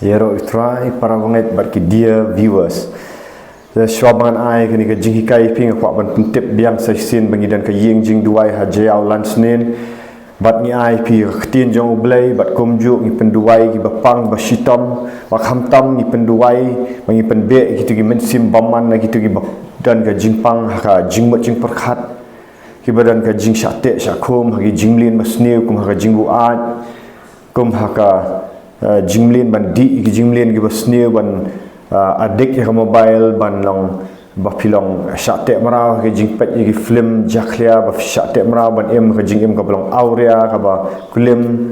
Yero try para banget bagi dia viewers. Swabangan ai kini ke jing hikai ping kwa ban puntip biang saisin bangi dan ke ying jing duai hajau lan senin bat ni ai pi khtin jong ublai bat komju ni penduai ki bapang basitom wak hamtam ni penduai bangi penbe gitu ki mensim baman na gitu ki dan ke jingpang ha jingmot jing perkhat ki badan ke jing syate syakum hagi jinglin basne kum ha jing buat kum ha jimlin ban di jimlin gi basne ban adik ya mobile ban long bapilong syate marau ke jingpet gi film jaklia ba syate marau ban em ke jing em ka belong aurea ka ba kulim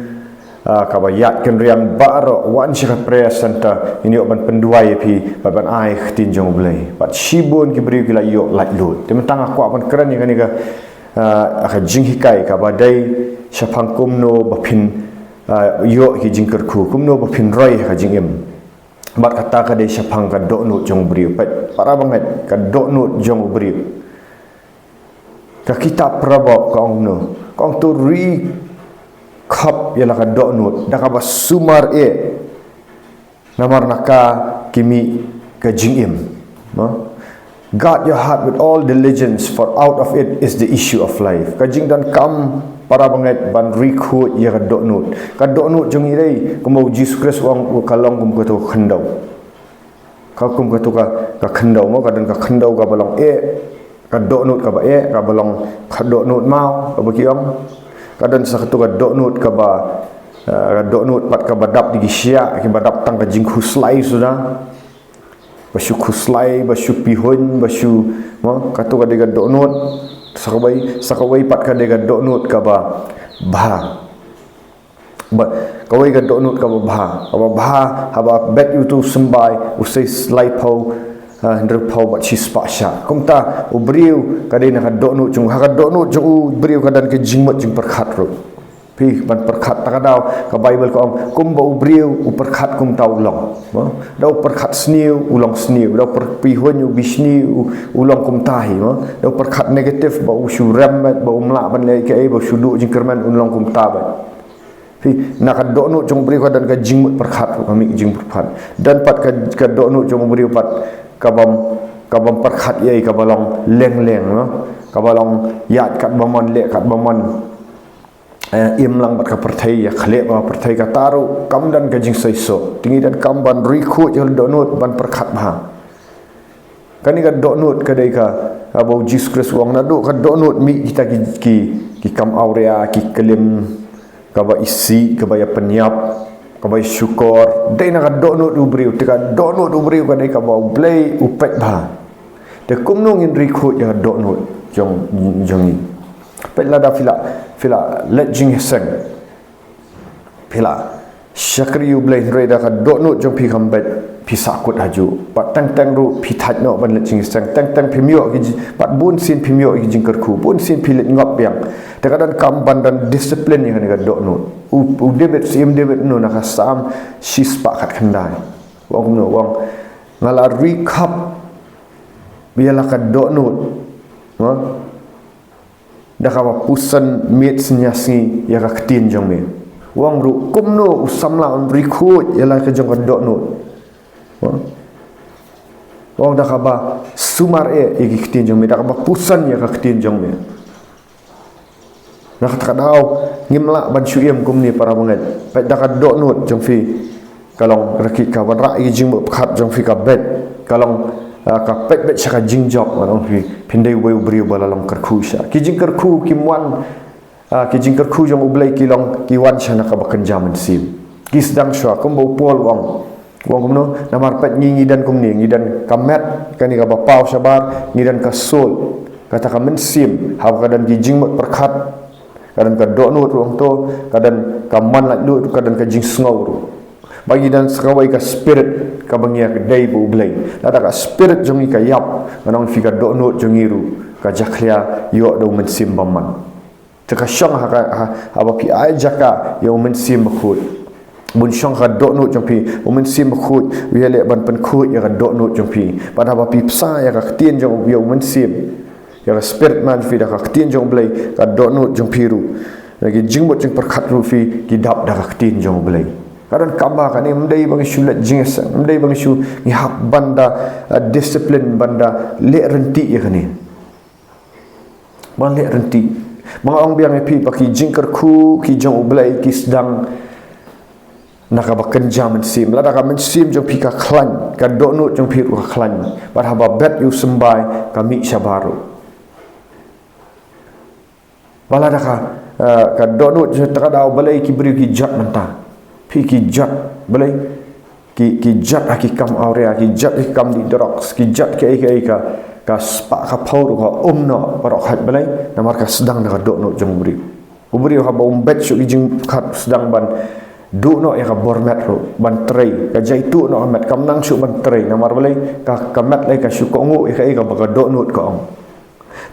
ka ba yat ken riang baro wan shi press center ini ban penduai pi ban ai khtin jong blai bat shibon ki bri ki la yo like load tementang aku ban keren ni ka ka jing hikai ka ba dai syapang kumno bapin yo ki jingker khu kumno ba phin roi ka jingem bat kata ka de syapang ka do nu jong bri pat para banget ka do nu jong bri ka kitab prabab ka ongno kong tu ri khap ya la ka do nu da ka ba sumar namar naka kimi ka jingem no guard your heart with all diligence for out of it is the issue of life ka jing dan kam para banget ban record ya kadoknut jong irei kumau Jesus Christ wang kalong kum ko to khandau ka kum ko to ka khandau mo kadan ka khandau ka balong kadoknut ka ba ka balong kadoknut mau ka bakiong kadan sa to kadoknut ka ba kadoknut pat ka badap di sia ki badap tang ka jing khuslai sudah basu khuslai basu pihon basu mo ka to ka de kadoknut sakawai pat ka dega donut ka ba kawai ka donut ka ba haba bet you to sembai usai slai pau ndr pau bat si spasha kumta ubriu ka de na ka donut jung ha ka donut jung ubriu ka dan ke jingmot jing perkhat ro pi ban perkhat ta ka daw ka bible ko kum ba ubriu perkhat kum ta ulong daw perkhat sniu ulong sniu daw perpihon u bisni ulong kum tahi daw perkhat negatif ba usu ramat ba umla ban le ke ba sudu jing kerman ulong kum ta ba pi na ka do nu jong briu ka dan ka jing perkhat kami jing perkhat dan pat ka do nu jong briu pat ka bam perkhat ye ka balong leng ka balong yat kat bamon le kat bamon im lang bat ka perthai ya khle ba perthai ka taru kam dan ka jing saiso tingi dan kam ban rikhu jol donut ban perkhat ba kani ka donut ka dei ka abo Jesus Christ wang na do ka donut mi kita ki kam aurea ki kelim ka ba isi ka ba ya penyap ka ba syukur dei na ka donut ubriu te ka donut ubriu ka dei ka ba blai upet ba te kumnung in rikhu ya donut jong pela da fila let jing seng pila syakri u blai reda ka donut jong pi kambet pi sakut haju pat tang ru pi that no ban let jing seng tang pi myo ki pat bun sin pi myo ki jing kerku bun sin pi let ngop yang te kadan kam ban dan disiplin ni ka donut u debit sim debit no na ka sam si spa kat khandai wang no wang ngala recap biala ka donut dah kawa pusan met senyasngi ya ka ktin jong me wang ru kumno usamla on record ya la ka jong ka donut wang dah kawa sumar iki ktin jong me dah kawa pusan ya ka ktin jong me nak ta dau ngimla ban syuim kum ni para banget pa dah ka donut jong fi kalong rakit ka ban ra iki jing mo khat jong fi ka bet kalong ka pet bet saka jingjok orang pindai wei brio balalong kerku sha ki jing kerku ki muan ki jing kerku jong ublai ki long ki wan shana ka bakan jaman sim ki sedang sha kum bo pol wang kumno namar pet ngi dan kum ni ngi dan kamet kani ka bapau sabar ngi dan ka sol kata ka men sim ha ka dan ki jing mot perkhat kadan ka donut wang to kadan ka man la lu kadan ka jing sngaw bagi dan sekawai ka spirit ka bangia ka dai bu blai ada ka spirit jongi ka yap manong fika donut jongiru ka jaklia yo do mensim baman te ka shong ha aba pi ai jaka yo mensim khut bun shong ka donut jongpi mensim khut wiele ban pen khut ya ka donut jongpi pada aba pi psa ya ka tien jong yo mensim ya ka spirit man fi da ka tien jong blai ka donut jongpi ru lagi jingmot jing perkhat ru fi ki dap da ka tien jong blai Kadang kabar kan ni mendai bang isu let jingis, mendai bang isu ni hak banda disiplin banda lek renti ya kan ni. Bang lek renti. Bang orang biang epi paki jingker ku ki jong ublai ki sedang nak abakan jam mensim. Lada ka mensim jong pika klan, ka donut jong piru ka klan. Bar haba bet yu sembai kami syabaru. Balada ka donut jong takada ublai ki beri ki jat mentah. Pi ki jat balai ki jat aki kam aurea ki jat ki kam di drox ki jat ki ka spa ka paur ka no parok hat balai namar ka sedang nak dok no jong beri ha ba umbet su jing khat sedang ban duk no ya ka bormet ro ban trei ka jaitu no amat kam nang su ban trei namar balai ka kamat lai ka su ko ngu ka ba dok no ka ong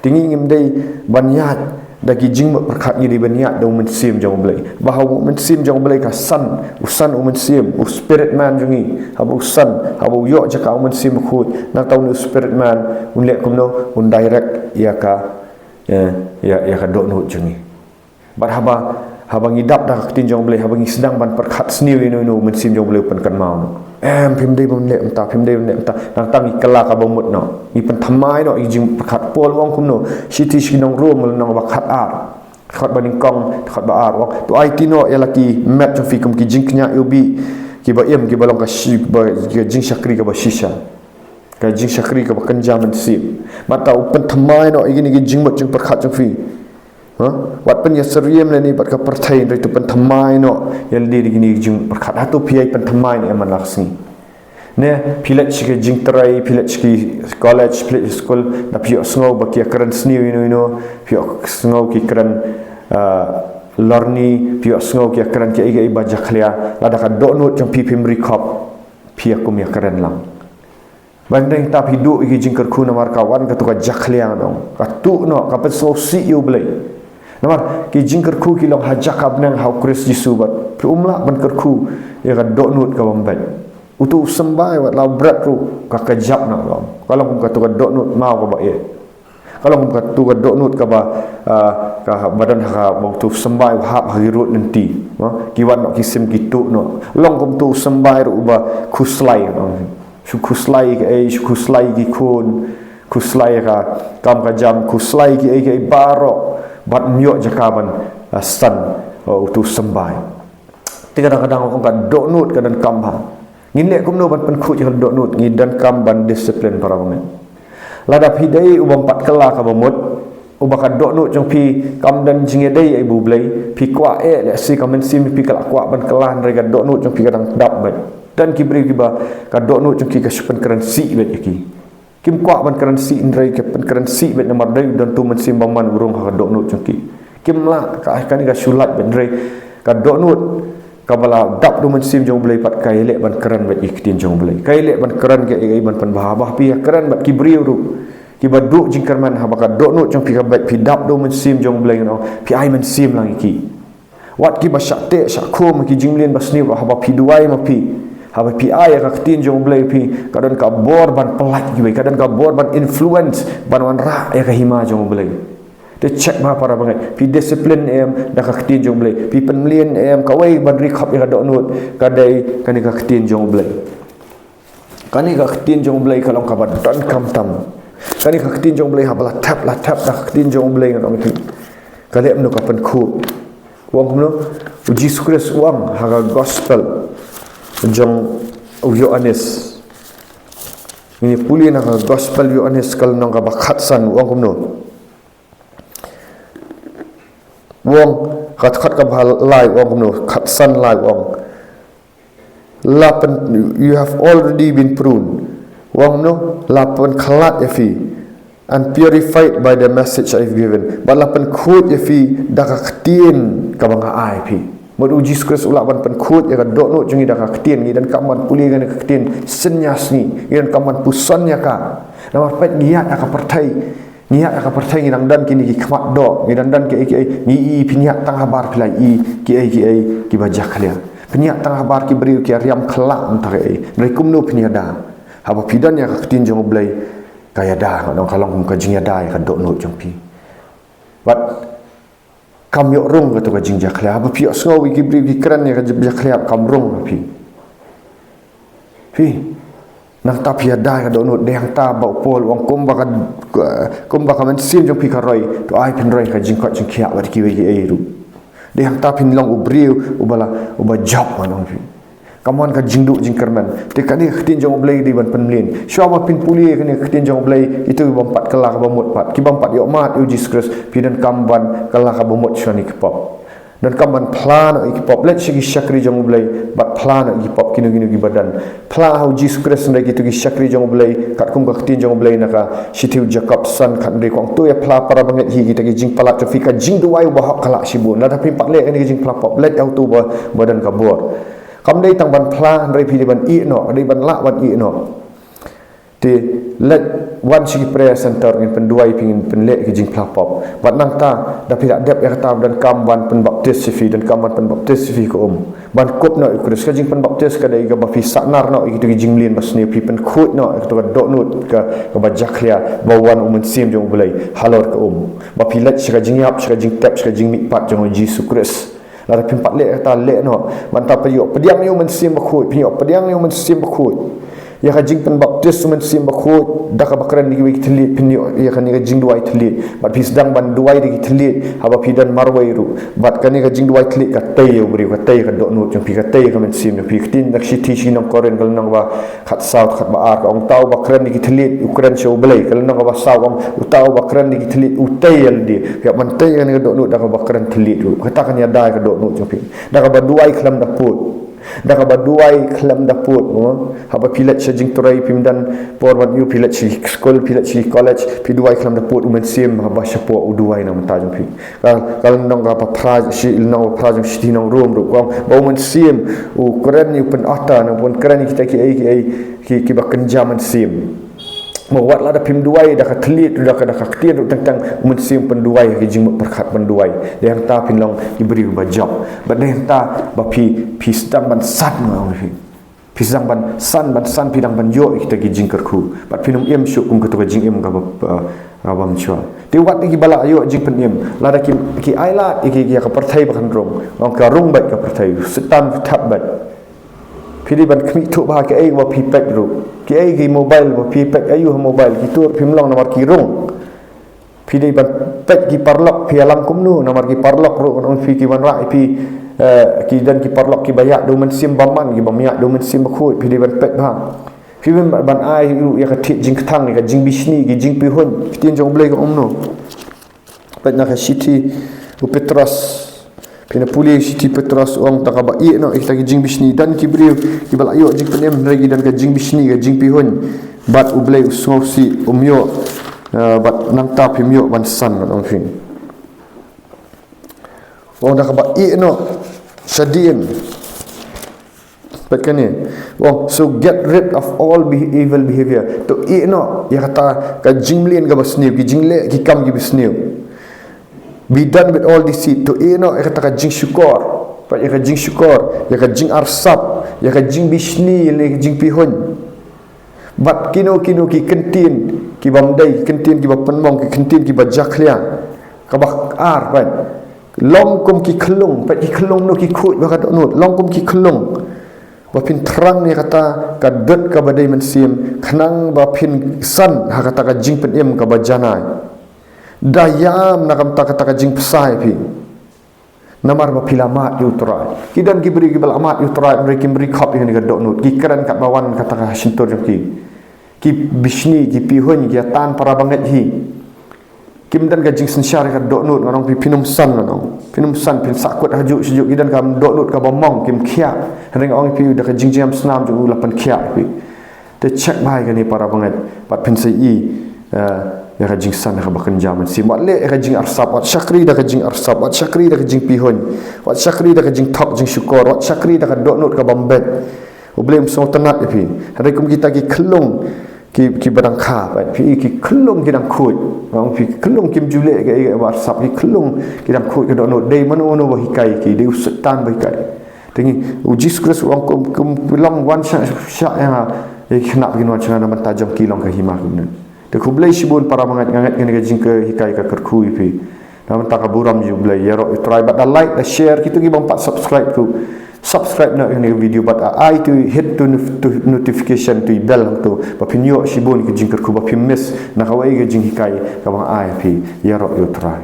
tingi ngim dei ban yat dagi jing perkat ni di baniat dau mensim jong belai bahawa mensim jong belai ka san usan mensim spirit man jongi habu san habu yo jaka mensim khut nak tahu spirit man un lek kumno un direct ya ka dok no jongi bar haba ngidap dah ketin jong belai haba ngi sedang ban perkat sendiri no mensim jong belai pen kan mau pim dei bom lek entah nang tang ikala ka bomut no ni pen thamai no ijing perkat pol wong kumno siti sinong rum nang bakat ar khat baning kong khat ba ar wong tu IT no ya laki map jong fikum ki jing knya ubi ki ba em ki balong ka shi ba jing syakri ka ba shisha ka jing syakri ka ba kenjam sip mata pen thamai no igini ki jing mot jing perkat jong fi wat pen ya seriem le ni bat ka perthai dari tu pen thamai no yal di gini jing perkat hatu piai pen thamai ni aman laksni ne pilat chike jing trai pilat chike college pilat school na pio sngo ba ki kran sni no pio sngo ki kran lorni pio sngo ki kran ki ai ba jakhlia lada ka do no jong pi primary cop pia kum ya kran lang bandeng ta hidu ki jing kerku na mar kawan ka tu ka jakhlia dong ka tu no ka pen so si you blai namar ki jing kerku ki long hajak abnang hau kris jisu bat umla ban kerku ya ka do nut ka bambai utu sembai wat lau berat ru ka kejap nak dong kalau kum ka tu ka do nut mau ka ba ye kalau kum ka tu ka do nut ka ba ka badan ha waktu sembai hap hirut nanti ki wan no kisim ki tu no long kum tu sembai ru ba khuslai khuslai ke khuslai ki kun khuslai ka kam ka jam khuslai ki ai baro bat myok jakaban san utu sembai kadang-kadang orang kan dok nut kadang kamba ngilek kumno ban penkhut jal dok nut ngi dan kamban disiplin para pengen lada pidai ubam pat kala ka bomot ubaka dok nut jong pi kam dan jingedai ibu blai pi kwa le si kamen sim pi kala kwa ban kelan rega dok nut jong pi kadang dap ban dan kibri kiba ka dok nut jong ki ka supan currency bet ki kim kwa ban currency indrai ke pen currency bet nomor dai dan tu men sim baman urung ha dok nut jong ki kim la ka kan ka sulat ben drai ka dok nut ka bala dap du men sim jong blai pat kai lek ban keran bet iktin jong blai kai lek ban keran ke ai ban pen bah pi keran bat kibri ru ki baduk jingkar man ha baka dok nut jong pi ka bet pi dap du men sim jong blai no pi ai men sim lang ki wat ki ba syak te syak khom ki jinglin basni ha ba pi duai ma pi haba pi ai ka tin jong blai pi kadang ka bor ban pelat gi kadang ka bor ban influence ban wan ra ya ka hima jong blai te check ma para bangai pi disiplin em da ka tin jong blai pi penlien em ka wai ban ri khap ya dok nut ka dai kani ka tin jong blai kani ka tin jong blai kalong ka ban don kam tam kani ka tin jong blai ha bala tap la tap da tin jong blai ngam ki ka le mno ka pen khu wong mno uji sukres wang ha gospel jong Yohanes ini puli nak gospel Yohanes kal nang ka bakhat san wong kumno wong khat ka lai wong kumno khat san lai wong lapan you have already been pruned wong no lapan khalat yafi and purified by the message I've given balapan khut yafi dakaktin ka banga ai pi mod uji skres ulak ban penkhut ya ka dok no jungi dak ketin ngi dan kaman puli gan ketin senyas ni dan kaman pusan ya ka namar pet niat ka pertai niat ka pertai ngi dan kini ki khmat dok ngi dan ki ngi pinyak tang habar pilai ki bajak lia pinyak tang habar ki beri ki riam khelak entar dari kumno pinyada haba pidan ya ka ketin jong blai kaya dah nong kalong ka jing ya dai ka dok no jong pi but kam yok rung ka to ka jing jaklia ba pi so wi ki bri ki kran ya ka jaklia kam rung pi nang ta pi da ka do no deng ta ba pol wong kum ba ka man sim jong pi ka roi to ai pin roi ka jing ko jing khia ba ki wi e ru deng ta pin long ubriu uba job manong pi kaman ka jing du jing kerman te ka ni khtin jong blai di ban penlin syo ma pin puli ka ni khtin jong blai itu bompat kala ka bomot pat ki bompat yo mat u Jesus pi dan kamban kala ka bomot shani ki pop dan kaman plan ki pop let shi shakri jong blai bat plan ki pop kinu ki badan plan how Jesus Christ ndai ki tu ki shakri jong blai kat kum ka khtin jong blai na ka shitiu Jacob son khat ndai kong tu ya pla para banget hi ki ta ki jing pala to fi ka jing du wai ba hak kala shibu na ta pin pat le ni jing pla pop let au tu ba badan ka bor kam dei tang ban pla ndai pi ban i no dei ban la ban i no ti let one chi prayer center in penduai pingin penle ki jing pla pop bat nang ta da pi dep ya ta dan kam ban pen baptis fi dan kam ban pen baptis fi ko ban kop no ikris ka jing pen baptis ka dei ga ba fi saknar no ki jing lien bas ni pi pen khut no to ga do nut ka ba jaklia ba wan sim jong bulai halor ka ba pi let chi ka jing yap chi ka jing tap chi ka jing mi pat jong Jesus Christ la pin pat le ta le no ban ta pa yo pediang yo men sim ba khut pi yo pediang yo men sim ba khut ya ka jing pen baptis men sim ba khut da ka bakran ni wi thli pin yo ya ka ni ka jing duai thli bat pis dang ban duai di thli haba pi dan marwai ru bat ka ni ka jing duai thli ka tay yo bri ka tay ka do no jong pi ka tay ka men sim no pi tin dak shi ti shi nam koren gal nang ba khat south khat ba ar ka ong tau bakran ni ki thli ukran show blai kal nang ba saw ong utau bakran ni ki thli utay al di ya man tay ka ni ka do no da ka bakran thli ru ka ta ka ni da ka do no jong pi da ka ba duai khlam da put da ka baduai khlam da put mo haba pilat cha jing torai pimdan porwan yu pilat chi school pilat chi college pi duai khlam da put umen sim haba shapo uduai nam ta jong pi kal nong ga pa phraj shi no phraj shi nong room ru ko ba umen sim u kren yu pen ata na pun kren kita ki ba kenjaman sim mo wat la da pim duai da ka thlit da ka khtian tang umen sim pen duai ki jing perkhat pen duai de hang ta pin long ki bri ba job ba de hang ta ba pi stang ban sat ma pi sang ban san pi dang ban yo kita ki jing kerku ba pinum em shu kum ka to jing em ga ba mchwa ti wat ki bala yo jing pen em la da ki ai la ki ka perthai ba kan rong ong ka rung ba ka perthai setan thap ba pi di ban khmi thu ba ka ai wa pi pek ru ki ai ki mobile ba pi pek ayu mobile ki tur pim long nomor ki rung pi di ban pek ki parlok pi alam kumnu nomor ki parlok ru on pi ki ban rai pi ki dan ki parlok ki bayak do men sim baman ki bamyak do men sim khoi pi di ban pek ba pi ban ai ru ya ka thit jing thang ni ka jing bisni ki jing pi hun tin jong blai ka omno pek na ka city u Petros pina puli city Petros ong takaba i no ikta ki jing bisni dan ki briu ki bala yo jing penem regi dan ka jing bisni ka jing pi hun bat ublei usngau si umyo bat nang ta pimyo ban san no fin ong takaba i no sadien pakane wong so get rid of all evil behavior to i no ya kata ka jinglien ka basni ki jingle ki kam ki bisni be done with all deceit to eno kata ka jing syukur pa ya ka jing syukur ya ka jing arsap ya ka jing bisni le jing pihon bat kino ki kentin ki bamdai kentin ki bapenmong ki kentin ki bajaklia ka bak ar ban long kum ki khlung pa ki khlung no ki khut ba ka no long kum ki khlung ba pin trang ni kata ka dot ka badai men sim khnang ba pin san ha kata ka jing pen em ka bajanai dayam nakam taka jing pesai pi namar ba pilamat utrai kidan ki beri ki bal amat utrai mereka beri khap ini ga donut ki keran kat bawan kata ka sintur ki bisni ki pihun ki tan para banget hi kim dan ga jing sensyar ka donut orang pi pinum san pin sakut hajuk sejuk kidan ka donut ka bomong kim khia ring ong pi da ka jing jam senam ju lapan khia pi te check bai ka ni para banget pat pin sai ya ka jing san ka bakan jaman si mat le ka jing arsap wat syakri da ka jing arsap wat syakri da ka jing pihon wat syakri da ka jing thok jing syukur wat syakri da ka donut ka bambet ublem so tanat pi hari kum kita ki khlung ki badang kha pi ki khlung ki dang khut ong pi khlung kim jule ka arsap ki khlung ki dang khut ka donut dei mano no ba hikai ki dei setan ba hikai tengi Jesus Christ ong kum long wan sya ya kena begini macam mana tajam kilong ke himah kemudian. Te kublai sibun para mangat ngangat kena jing ke hikai ka kerkui pi. Namun tak kaburam you boleh yarok you try but like share kita gi bang pak subscribe nak ini video but I to hit to notification to bell tu bapin yo shibon ke jingker ku bapin miss nak awai ke jing hikai ka bang I pi yarok you try